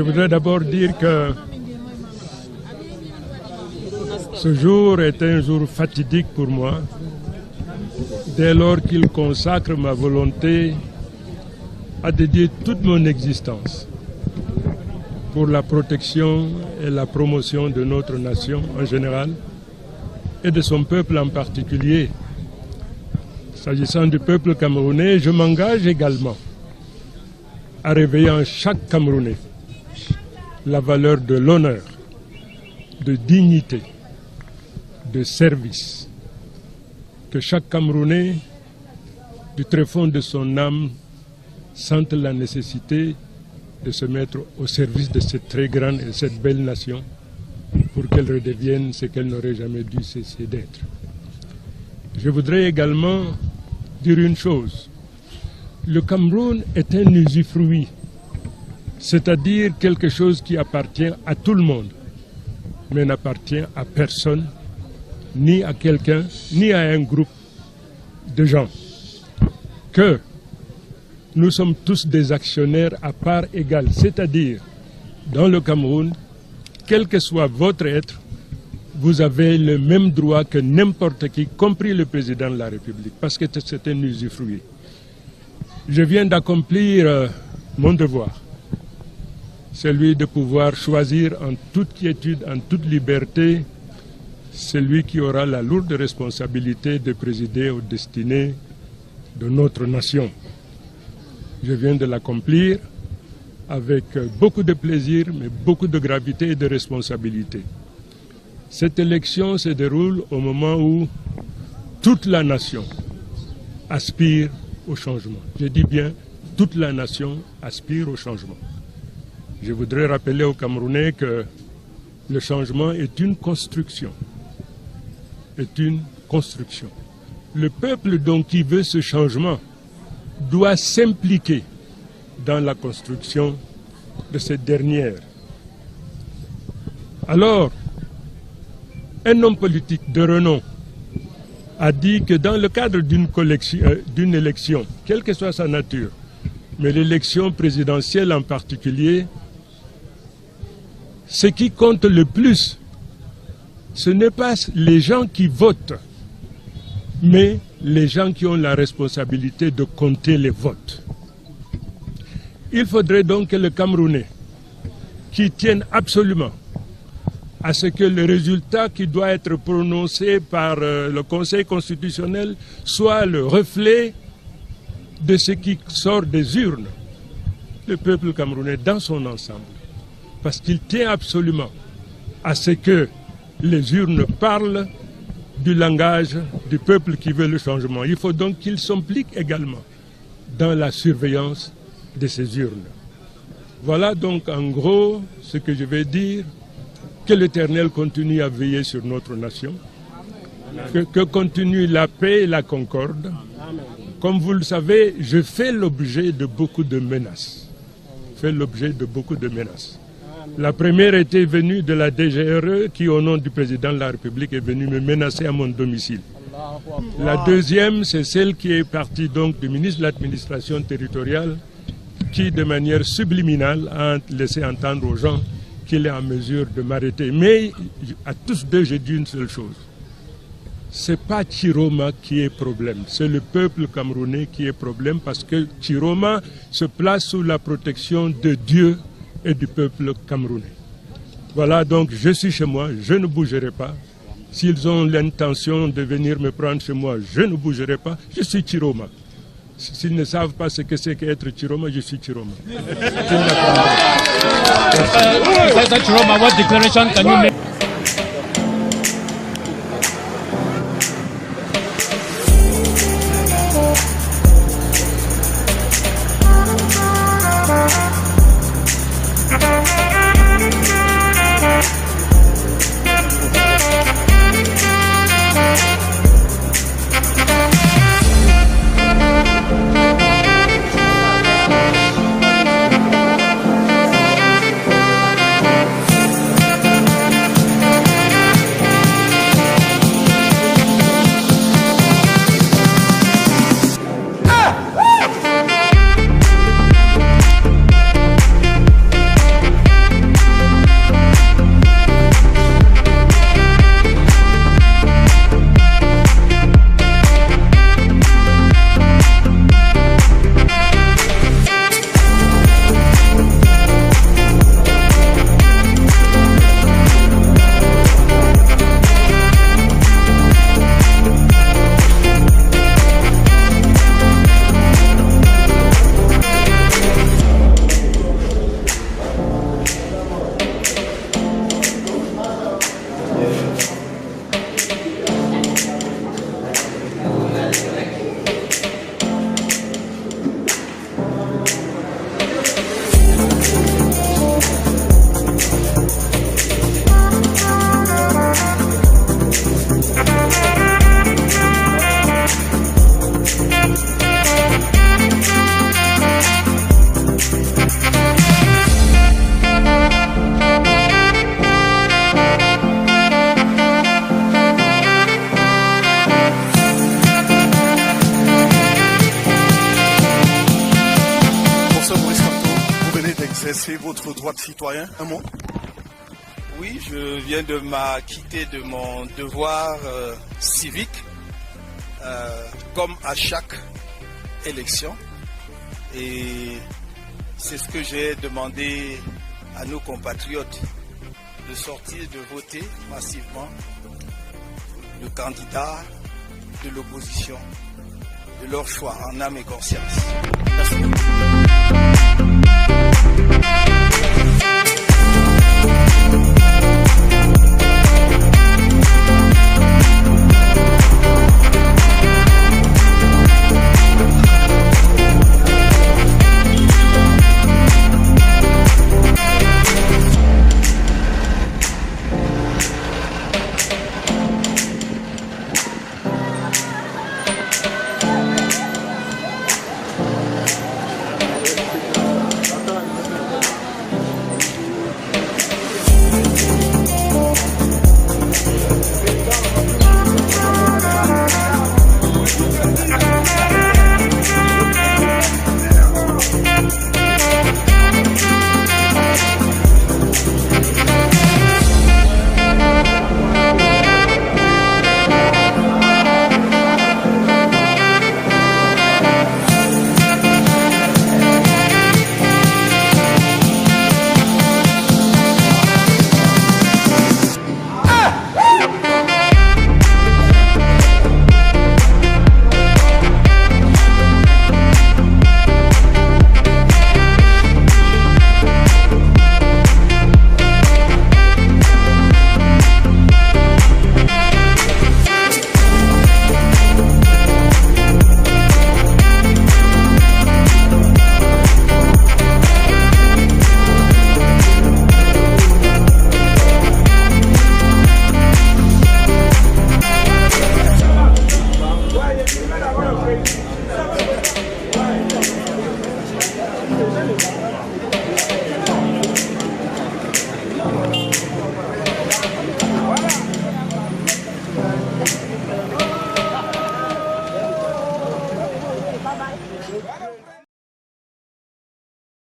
Je voudrais d'abord dire que ce jour est un jour fatidique pour moi, dès lors qu'il consacre ma volonté à dédier toute mon existence pour la protection et la promotion de notre nation en général et de son peuple en particulier. S'agissant du peuple camerounais, je m'engage également à réveiller en chaque Camerounais la valeur de l'honneur, de dignité, de service, que chaque Camerounais, du tréfonds de son âme, sente la nécessité de se mettre au service de cette très grande et cette belle nation pour qu'elle redevienne ce qu'elle n'aurait jamais dû cesser d'être. Je voudrais également dire une chose. Le Cameroun est un usufruit, c'est-à-dire quelque chose qui appartient à tout le monde, mais n'appartient à personne, ni à quelqu'un, ni à un groupe de gens. Que nous sommes tous des actionnaires à part égale, c'est-à-dire, dans le Cameroun, quel que soit votre être, vous avez le même droit que n'importe qui, compris le président de la République, parce que c'est un usufruit. Je viens d'accomplir mon devoir, celui de pouvoir choisir en toute quiétude, en toute liberté, celui qui aura la lourde responsabilité de présider aux destinées de notre nation. Je viens de l'accomplir avec beaucoup de plaisir, mais beaucoup de gravité et de responsabilité. Cette élection se déroule au moment où toute la nation aspire au changement. Je dis bien, toute la nation aspire au changement. Je voudrais rappeler aux Camerounais que le changement est une construction. Est une construction. Le peuple donc qui veut ce changement doit s'impliquer dans la construction de cette dernière. Alors, un homme politique de renom a dit que dans le cadre d'une élection, quelle que soit sa nature, mais l'élection présidentielle en particulier, ce qui compte le plus, ce n'est pas les gens qui votent, mais les gens qui ont la responsabilité de compter les votes. Il faudrait donc que le Camerounais, qui tienne absolument à ce que le résultat qui doit être prononcé par le Conseil constitutionnel soit le reflet de ce qui sort des urnes, le peuple camerounais dans son ensemble. Parce qu'il tient absolument à ce que les urnes parlent du langage du peuple qui veut le changement. Il faut donc qu'il s'implique également dans la surveillance de ces urnes. Voilà donc en gros ce que je vais dire. Que l'Éternel continue à veiller sur notre nation, que continue la paix et la concorde. Comme vous le savez, je fais l'objet de beaucoup de menaces. La première était venue de la DGRE qui, au nom du président de la République, est venue me menacer à mon domicile. La deuxième, c'est celle qui est partie donc du ministre de l'Administration territoriale qui, de manière subliminale, a laissé entendre aux gens qu'il est en mesure de m'arrêter. Mais à tous deux, j'ai dit une seule chose. Ce n'est pas Chiroma qui est problème, c'est le peuple camerounais qui est problème parce que Chiroma se place sous la protection de Dieu et du peuple camerounais. Voilà, donc je suis chez moi, je ne bougerai pas. S'ils ont l'intention de venir me prendre chez moi, je ne bougerai pas, je suis Chiroma. S'ils ne savent pas ce que c'est qu'être Chiroma, je suis Chiroma. Chiroma, what declaration can you make? exercer votre droit de citoyen? Un mot? Oui, je viens de m'acquitter de mon devoir civique, comme à chaque élection. Et c'est ce que j'ai demandé à nos compatriotes, de sortir, de voter massivement le candidat de l'opposition, de leur choix en âme et conscience. Merci.